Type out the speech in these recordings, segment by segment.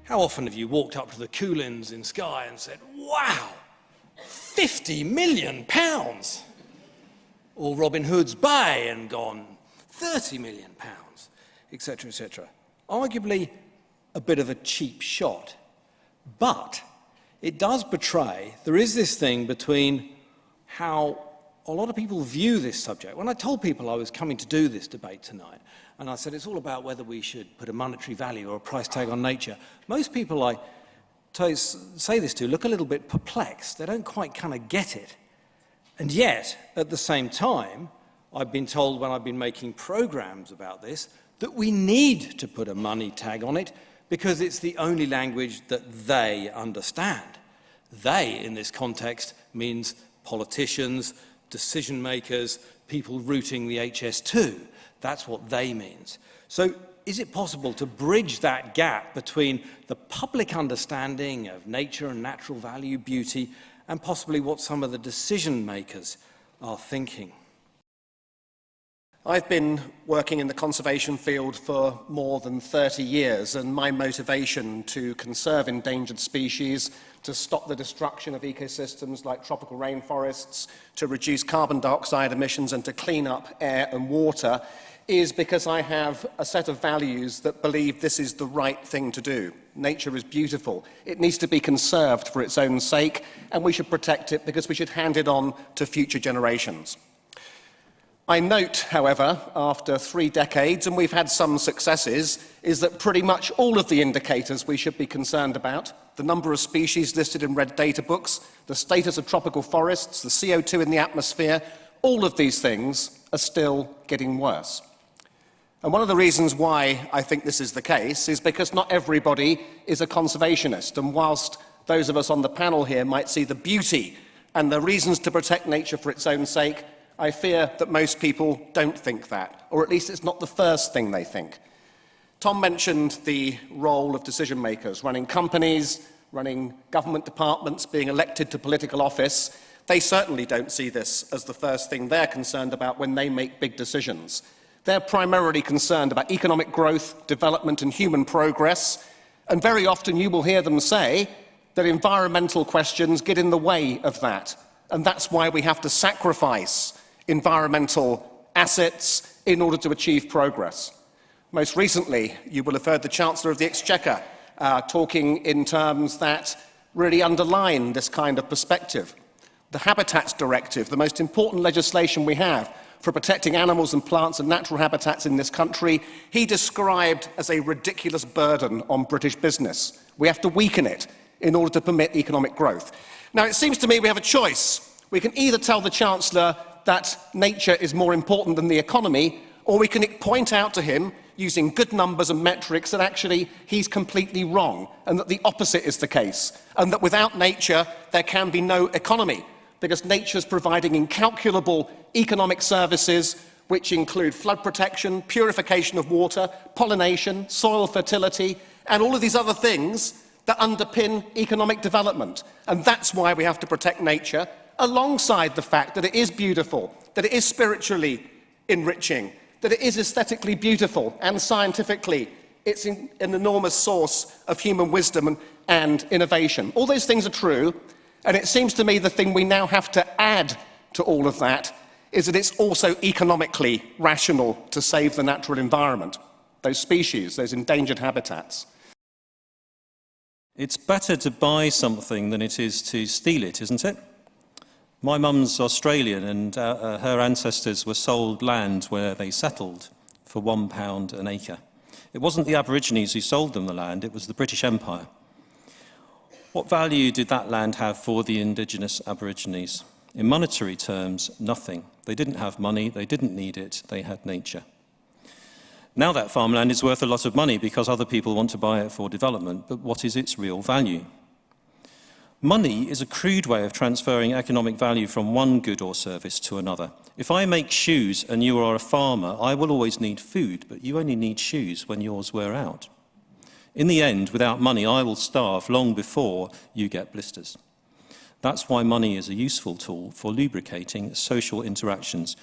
How often have you walked up to the Coolins in Skye and said, wow, £50 million? Or Robin Hood's Bay and gone, £30 million, etc., etc. Arguably a bit of a cheap shot, but it does betray there is this thing between how a lot of people view this subject. When I told people I was coming to do this debate tonight, and I said it's all about whether we should put a monetary value or a price tag on nature, most people I say this to look a little bit perplexed. They don't quite kind of get it. And yet, at the same time, I've been told when I've been making programs about this that we need to put a money tag on it because it's the only language that they understand. They, in this context, means politicians, decision makers, people routing the HS2. That's what they means. So is it possible to bridge that gap between the public understanding of nature and natural value, beauty, and possibly what some of the decision makers are thinking? I've been working in the conservation field for more than 30 years, and my motivation to conserve endangered species, to stop the destruction of ecosystems like tropical rainforests, to reduce carbon dioxide emissions and to clean up air and water is because I have a set of values that believe this is the right thing to do. Nature is beautiful. It needs to be conserved for its own sake, and we should protect it because we should hand it on to future generations. I note, however, after 3 decades, and we've had some successes, is that pretty much all of the indicators we should be concerned about, the number of species listed in red data books, the status of tropical forests, the CO2 in the atmosphere, all of these things are still getting worse. And one of the reasons why I think this is the case is because not everybody is a conservationist, and whilst those of us on the panel here might see the beauty and the reasons to protect nature for its own sake, I fear that most people don't think that, or at least it's not the first thing they think. Tom mentioned the role of decision makers, running companies, running government departments, being elected to political office. They certainly don't see this as the first thing they're concerned about when they make big decisions. They're primarily concerned about economic growth, development, and human progress, and very often you will hear them say that environmental questions get in the way of that, and that's why we have to sacrifice environmental assets in order to achieve progress. Most recently, you will have heard the Chancellor of the Exchequer talking in terms that really underline this kind of perspective. The Habitats Directive, the most important legislation we have for protecting animals and plants and natural habitats in this country, he described as a ridiculous burden on British business. We have to weaken it in order to permit economic growth. Now, it seems to me we have a choice. We can either tell the Chancellor that nature is more important than the economy, or we can point out to him, using good numbers and metrics, that actually he's completely wrong, and that the opposite is the case, and that without nature there can be no economy, because nature's providing incalculable economic services which include flood protection, purification of water, pollination, soil fertility, and all of these other things that underpin economic development. And that's why we have to protect nature, alongside the fact that it is beautiful, that it is spiritually enriching, that it is aesthetically beautiful, and scientifically it's an enormous source of human wisdom and innovation. All those things are true, and it seems to me the thing we now have to add to all of that is that it's also economically rational to save the natural environment, those species, those endangered habitats. It's better to buy something than it is to steal it, isn't it? My mum's Australian, and her ancestors were sold land where they settled for £1 an acre. It wasn't the Aborigines who sold them the land, it was the British Empire. What value did that land have for the indigenous Aborigines? In monetary terms, nothing. They didn't have money, they didn't need it, they had nature. Now that farmland is worth a lot of money because other people want to buy it for development, but what is its real value? Money is a crude way of transferring economic value from one good or service to another. If I make shoes and you are a farmer, I will always need food, but you only need shoes when yours wear out. In the end, without money, I will starve long before you get blisters. That's why money is a useful tool for lubricating social interactions.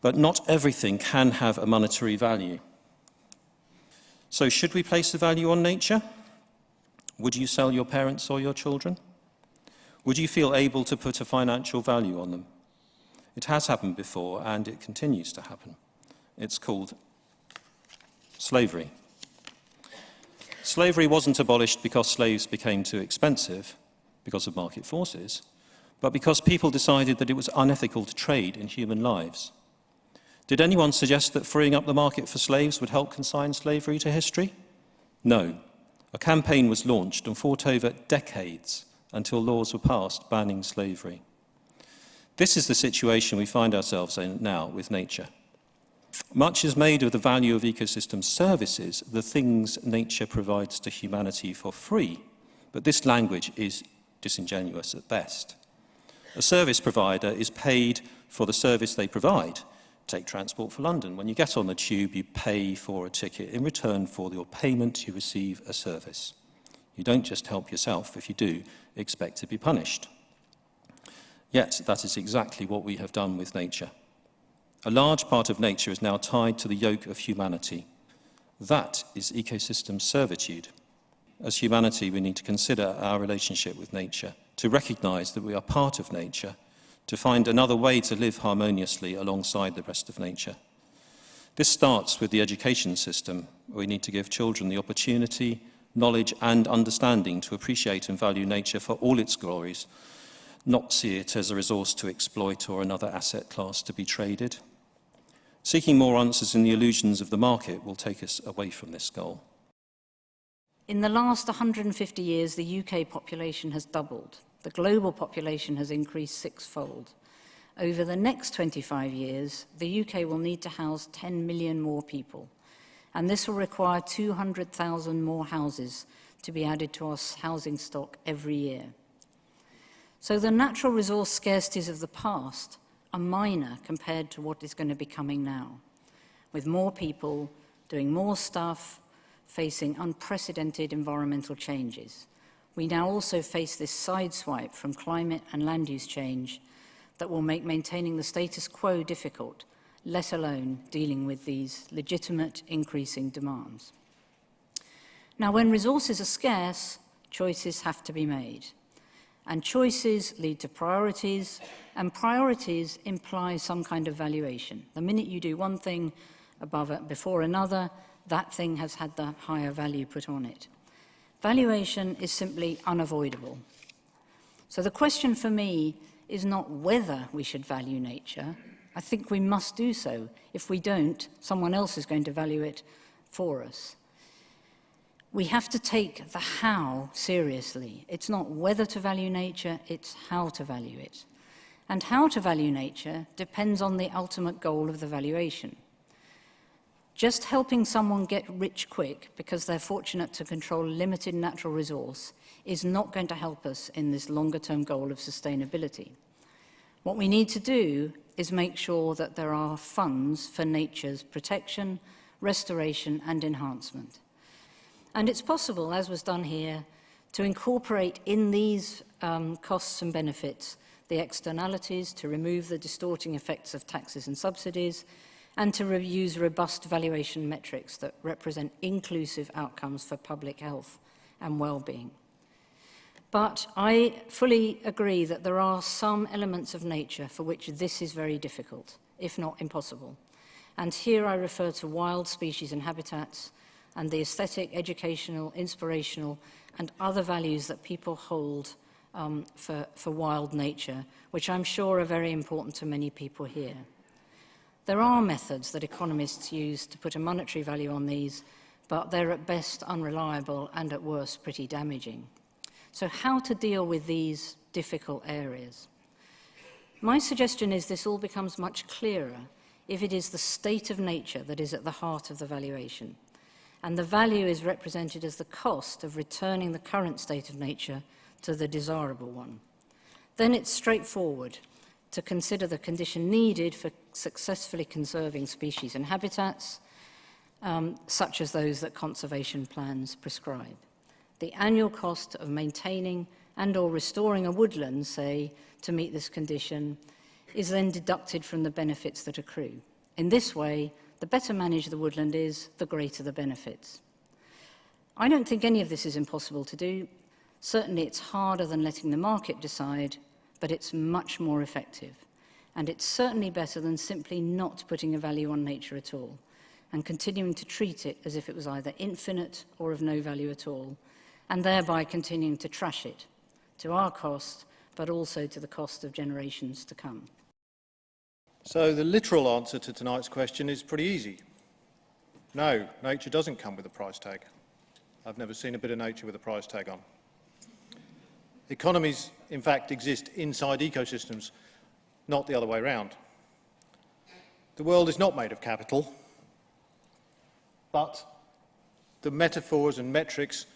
But not everything can have a monetary value. So should we place a value on nature? Would you sell your parents or your children? Would you feel able to put a financial value on them? It has happened before, and it continues to happen. It's called slavery. Slavery wasn't abolished because slaves became too expensive, because of market forces, but because people decided that it was unethical to trade in human lives. Did anyone suggest that freeing up the market for slaves would help consign slavery to history? No. A campaign was launched and fought over decades until laws were passed banning slavery. This is the situation we find ourselves in now with nature. Much is made of the value of ecosystem services, the things nature provides to humanity for free, but this language is disingenuous at best. A service provider is paid for the service they provide. Take Transport for London. When you get on the tube, you pay for a ticket. In return for your payment, you receive a service. You don't just help yourself. If you do, expect to be punished. Yet, that is exactly what we have done with nature. A large part of nature is now tied to the yoke of humanity. That is ecosystem servitude. As humanity, we need to consider our relationship with nature, to recognize that we are part of nature, to find another way to live harmoniously alongside the rest of nature. This starts with the education system. We need to give children the opportunity, knowledge and understanding to appreciate and value nature for all its glories, not see it as a resource to exploit or another asset class to be traded. Seeking more answers in the illusions of the market will take us away from this goal. In the last 150 years, the UK population has doubled. The global population has increased sixfold. Over the next 25 years, the UK will need to house 10 million more people, and this will require 200,000 more houses to be added to our housing stock every year. So the natural resource scarcities of the past are minor compared to what is going to be coming now, with more people doing more stuff, facing unprecedented environmental changes. We now also face this sideswipe from climate and land use change that will make maintaining the status quo difficult, let alone dealing with these legitimate increasing demands. Now, when resources are scarce, choices have to be made. And choices lead to priorities, and priorities imply some kind of valuation. The minute you do one thing before another, that thing has had the higher value put on it. Valuation is simply unavoidable. So the question for me is not whether we should value nature. I think we must do so. If we don't, someone else is going to value it for us. We have to take the how seriously. It's not whether to value nature, it's how to value it. And how to value nature depends on the ultimate goal of the valuation. Just helping someone get rich quick because they're fortunate to control a limited natural resource is not going to help us in this longer-term goal of sustainability. What we need to do is make sure that there are funds for nature's protection, restoration, and enhancement. And it's possible, as was done here, to incorporate in these costs and benefits the externalities, to remove the distorting effects of taxes and subsidies, and to use robust valuation metrics that represent inclusive outcomes for public health and well-being. But I fully agree that there are some elements of nature for which this is very difficult, if not impossible. And here I refer to wild species and habitats and the aesthetic, educational, inspirational, and other values that people hold for wild nature, which I'm sure are very important to many people here. There are methods that economists use to put a monetary value on these, but they're at best unreliable and at worst pretty damaging. So how to deal with these difficult areas? My suggestion is this all becomes much clearer if it is the state of nature that is at the heart of the valuation, and the value is represented as the cost of returning the current state of nature to the desirable one. Then it's straightforward to consider the condition needed for successfully conserving species and habitats, such as those that conservation plans prescribe. The annual cost of maintaining and or restoring a woodland, say, to meet this condition, is then deducted from the benefits that accrue. In this way, the better managed the woodland is, the greater the benefits. I don't think any of this is impossible to do. Certainly it's harder than letting the market decide, but it's much more effective. And it's certainly better than simply not putting a value on nature at all and continuing to treat it as if it was either infinite or of no value at all, and thereby continuing to trash it, to our cost, but also to the cost of generations to come. So the literal answer to tonight's question is pretty easy. No, nature doesn't come with a price tag. I've never seen a bit of nature with a price tag on. Economies, in fact, exist inside ecosystems, not the other way around. The world is not made of capital, but the metaphors and metrics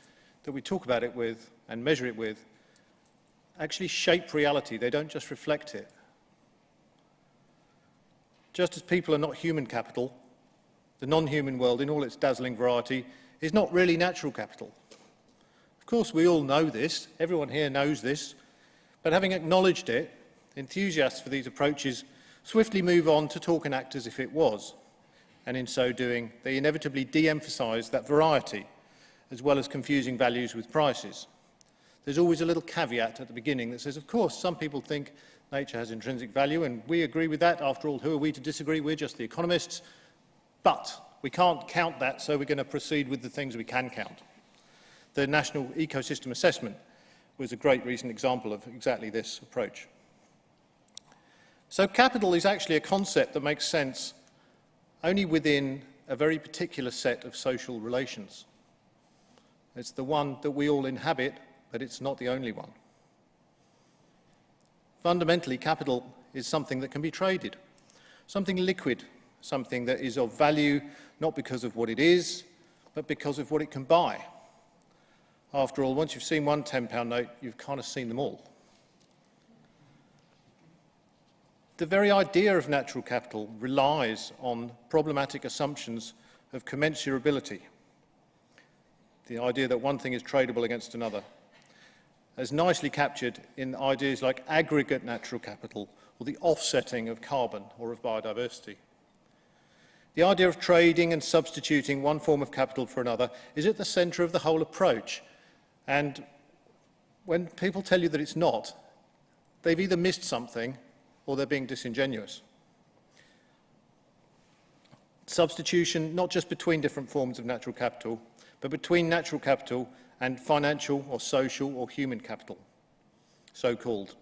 that we talk about it with and measure it with actually shape reality. They don't just reflect it. Just as people are not human capital, the non-human world in all its dazzling variety is not really natural capital. Of course, we all know this, everyone here knows this, but having acknowledged it, enthusiasts for these approaches swiftly move on to talk and act as if it was, and in so doing, they inevitably de-emphasise that variety, as well as confusing values with prices. There's always a little caveat at the beginning that says, of course, some people think nature has intrinsic value, and we agree with that. After all, who are we to disagree? We're just the economists. But we can't count that, so we're going to proceed with the things we can count. The National Ecosystem Assessment was a great recent example of exactly this approach. So capital is actually a concept that makes sense only within a very particular set of social relations. It's the one that we all inhabit, but it's not the only one. Fundamentally, capital is something that can be traded, something liquid, something that is of value not because of what it is, but because of what it can buy. After all, once you've seen one £10 note, you've kind of seen them all. The very idea of natural capital relies on problematic assumptions of commensurability, the idea that one thing is tradable against another, as nicely captured in ideas like aggregate natural capital or the offsetting of carbon or of biodiversity. The idea of trading and substituting one form of capital for another is at the centre of the whole approach. And when people tell you that it's not, they've either missed something or they're being disingenuous. Substitution, not just between different forms of natural capital, but between natural capital and financial or social or human capital, so-called.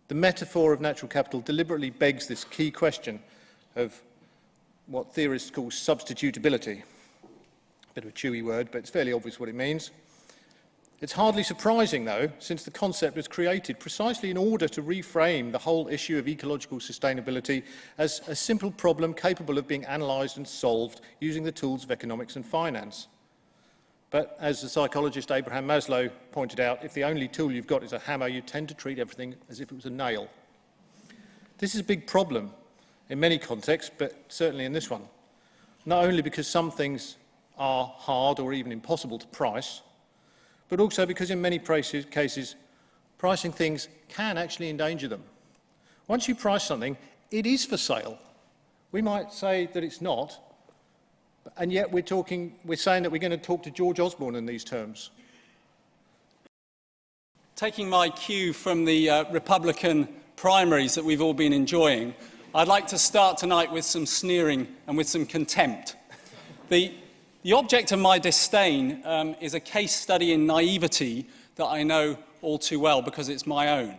The metaphor of natural capital deliberately begs this key question of what theorists call substitutability. A bit of a chewy word, but it's fairly obvious what it means. It's hardly surprising, though, since the concept was created precisely in order to reframe the whole issue of ecological sustainability as a simple problem capable of being analysed and solved using the tools of economics and finance. But as the psychologist Abraham Maslow pointed out, if the only tool you've got is a hammer, you tend to treat everything as if it was a nail. This is a big problem in many contexts, but certainly in this one. Not only because some things are hard or even impossible to price, but also because in many cases, pricing things can actually endanger them. Once you price something, it is for sale. We might say that it's not, and yet we're saying that we're going to talk to George Osborne in these terms. Taking my cue from the Republican primaries that we've all been enjoying, I'd like to start tonight with some sneering and with some contempt. The object of my disdain is a case study in naivety that I know all too well because it's my own.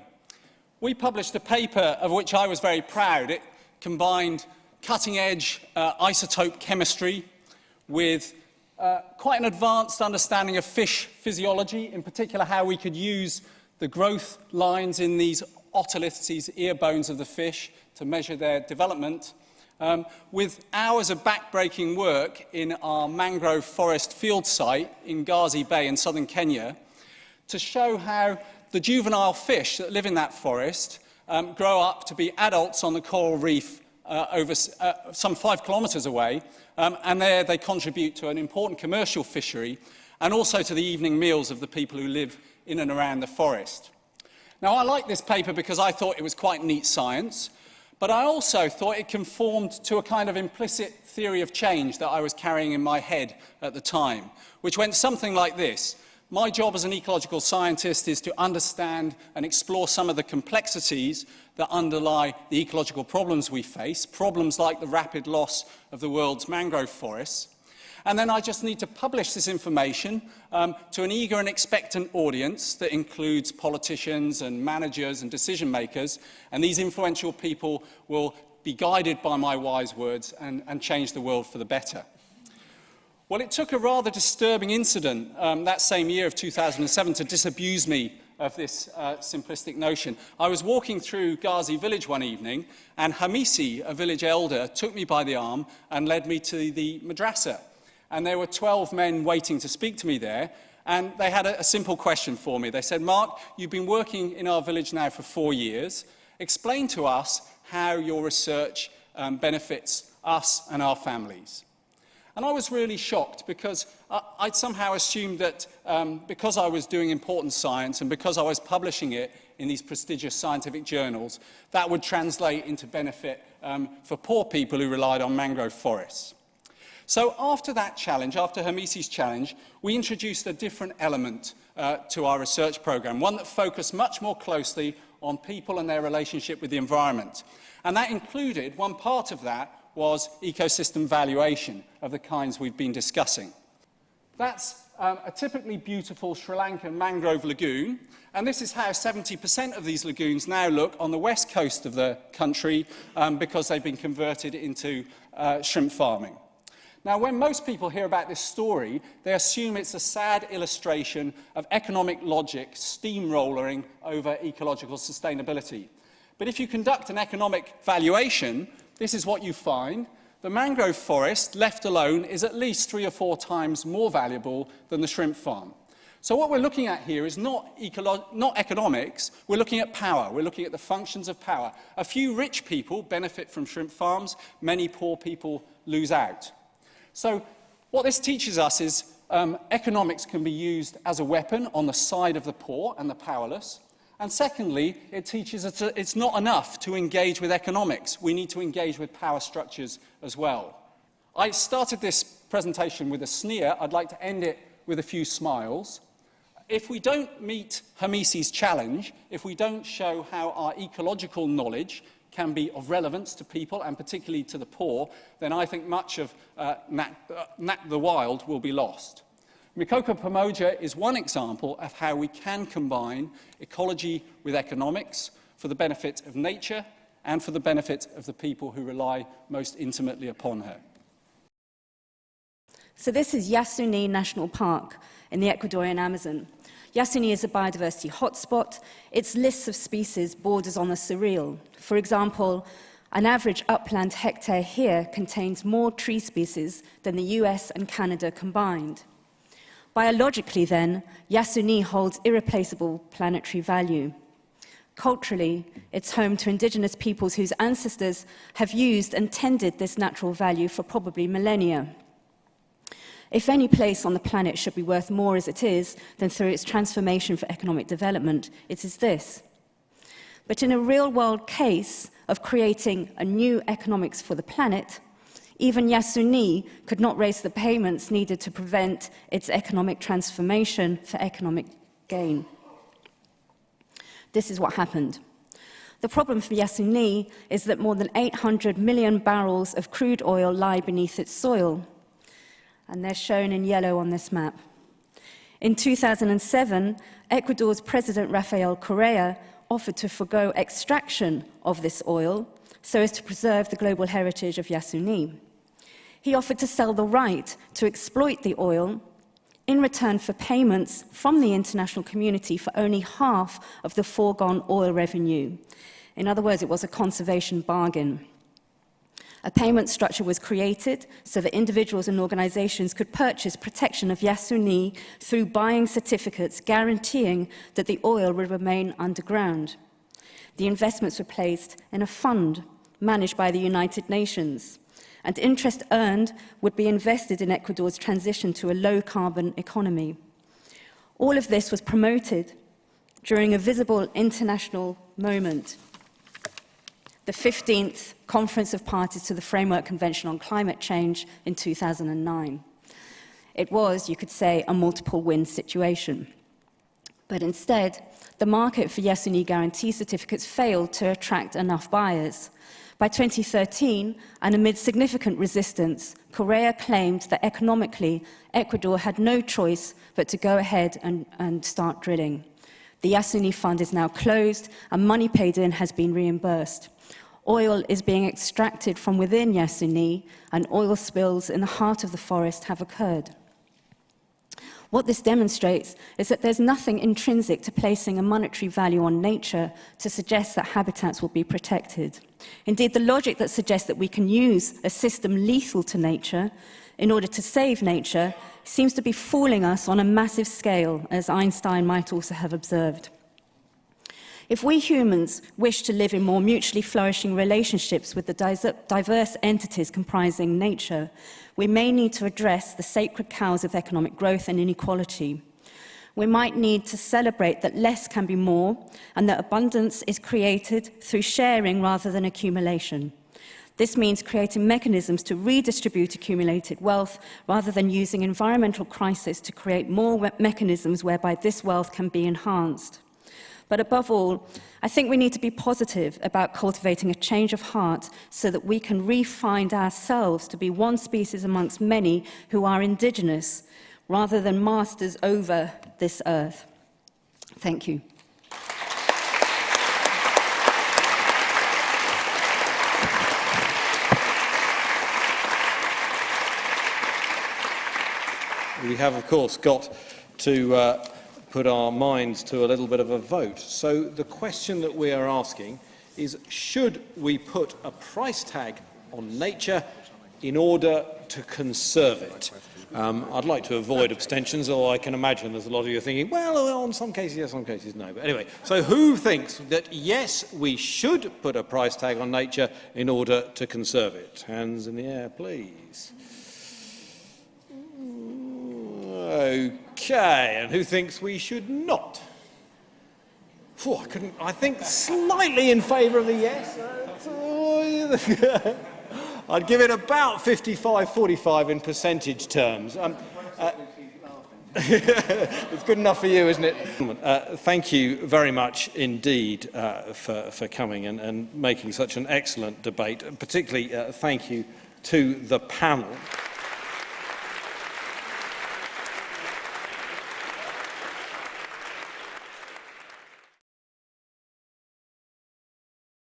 We published a paper of which I was very proud. It combined cutting-edge isotope chemistry with quite an advanced understanding of fish physiology, in particular how we could use the growth lines in these otoliths, these ear bones of the fish, to measure their development. With hours of back-breaking work in our mangrove forest field site in Gazi Bay in southern Kenya to show how the juvenile fish that live in that forest grow up to be adults on the coral reef over some 5 kilometres away, and there they contribute to an important commercial fishery and also to the evening meals of the people who live in and around the forest. Now, I like this paper because I thought it was quite neat science, But I also thought it conformed to a kind of implicit theory of change that I was carrying in my head at the time, which went something like this. My job as an ecological scientist is to understand and explore some of the complexities that underlie the ecological problems we face, problems like the rapid loss of the world's mangrove forests. And then I just need to publish this information to an eager and expectant audience that includes politicians and managers and decision makers, and these influential people will be guided by my wise words and change the world for the better. Well, it took a rather disturbing incident that same year of 2007 to disabuse me of this simplistic notion. I was walking through Ghazi village one evening, and Hamisi, a village elder, took me by the arm and led me to the madrasa. And there were 12 men waiting to speak to me there, and they had a simple question for me. They said, "Mark, you've been working in our village now for 4 years. Explain to us how your research benefits us and our families." And I was really shocked because I'd somehow assumed that because I was doing important science and because I was publishing it in these prestigious scientific journals, that would translate into benefit for poor people who relied on mangrove forests. So after that challenge, after Hamisi's challenge, we introduced a different element to our research program, one that focused much more closely on people and their relationship with the environment. And that included, one part of that was ecosystem valuation of the kinds we've been discussing. That's a typically beautiful Sri Lankan mangrove lagoon, and this is how 70% of these lagoons now look on the west coast of the country because they've been converted into shrimp farming. Now, when most people hear about this story, they assume it's a sad illustration of economic logic steamrolling over ecological sustainability. But if you conduct an economic valuation, this is what you find. The mangrove forest, left alone, is at least 3 or 4 times more valuable than the shrimp farm. So what we're looking at here is not economics, we're looking at power, we're looking at the functions of power. A few rich people benefit from shrimp farms, many poor people lose out. So what this teaches us is economics can be used as a weapon on the side of the poor and the powerless. And secondly, it teaches us that it's not enough to engage with economics. We need to engage with power structures as well. I started this presentation with a sneer. I'd like to end it with a few smiles. If we don't meet Hamisi's challenge, if we don't show how our ecological knowledge can be of relevance to people, and particularly to the poor, then I think much of the wild will be lost. Mikoko Pamoja is one example of how we can combine ecology with economics for the benefit of nature and for the benefit of the people who rely most intimately upon her. So this is Yasuni National Park in the Ecuadorian Amazon. Yasuni is a biodiversity hotspot. Its lists of species borders on the surreal. For example, an average upland hectare here contains more tree species than the US and Canada combined. Biologically, then, Yasuni holds irreplaceable planetary value. Culturally, it's home to indigenous peoples whose ancestors have used and tended this natural value for probably millennia. If any place on the planet should be worth more as it is than through its transformation for economic development, it is this. But in a real-world case of creating a new economics for the planet, even Yasuni could not raise the payments needed to prevent its economic transformation for economic gain. This is what happened. The problem for Yasuni is that more than 800 million barrels of crude oil lie beneath its soil, and they're shown in yellow on this map. In 2007, Ecuador's President Rafael Correa offered to forgo extraction of this oil so as to preserve the global heritage of Yasuni. He offered to sell the right to exploit the oil in return for payments from the international community for only half of the foregone oil revenue. In other words, it was a conservation bargain. A payment structure was created so that individuals and organizations could purchase protection of Yasuni through buying certificates guaranteeing that the oil would remain underground. The investments were placed in a fund managed by the United Nations, and interest earned would be invested in Ecuador's transition to a low-carbon economy. All of this was promoted during a visible international moment. the 15th Conference of Parties to the Framework Convention on Climate Change in 2009. It was, you could say, a multiple-win situation. But instead, the market for Yasuni guarantee certificates failed to attract enough buyers. By 2013, and amid significant resistance, Correa claimed that economically, Ecuador had no choice but to go ahead and start drilling. The Yasuni fund is now closed, and money paid in has been reimbursed. Oil is being extracted from within Yasuni, and oil spills in the heart of the forest have occurred. What this demonstrates is that there's nothing intrinsic to placing a monetary value on nature to suggest that habitats will be protected. Indeed, the logic that suggests that we can use a system lethal to nature in order to save nature seems to be fooling us on a massive scale, as Einstein might also have observed. If we humans wish to live in more mutually flourishing relationships with the diverse entities comprising nature, we may need to address the sacred cows of economic growth and inequality. We might need to celebrate that less can be more and that abundance is created through sharing rather than accumulation. This means creating mechanisms to redistribute accumulated wealth rather than using environmental crisis to create more mechanisms whereby this wealth can be enhanced. But above all, I think we need to be positive about cultivating a change of heart so that we can re-find ourselves to be one species amongst many who are indigenous, rather than masters over this earth. Thank you. We have, of course, got to put our minds to a little bit of a vote. So the question that we are asking is, should we put a price tag on nature in order to conserve it? I'd like to avoid abstentions, although I can imagine there's a lot of you thinking, well, in some cases yes, in some cases no. But anyway, so who thinks that yes, we should put a price tag on nature in order to conserve it? Hands in the air, please. Okay, and who thinks we should not? I think slightly in favour of the yes. I'd give it about 55-45 in percentage terms. It's good enough for you, isn't it? Thank you very much indeed for coming and making such an excellent debate. Particularly thank you to the panel.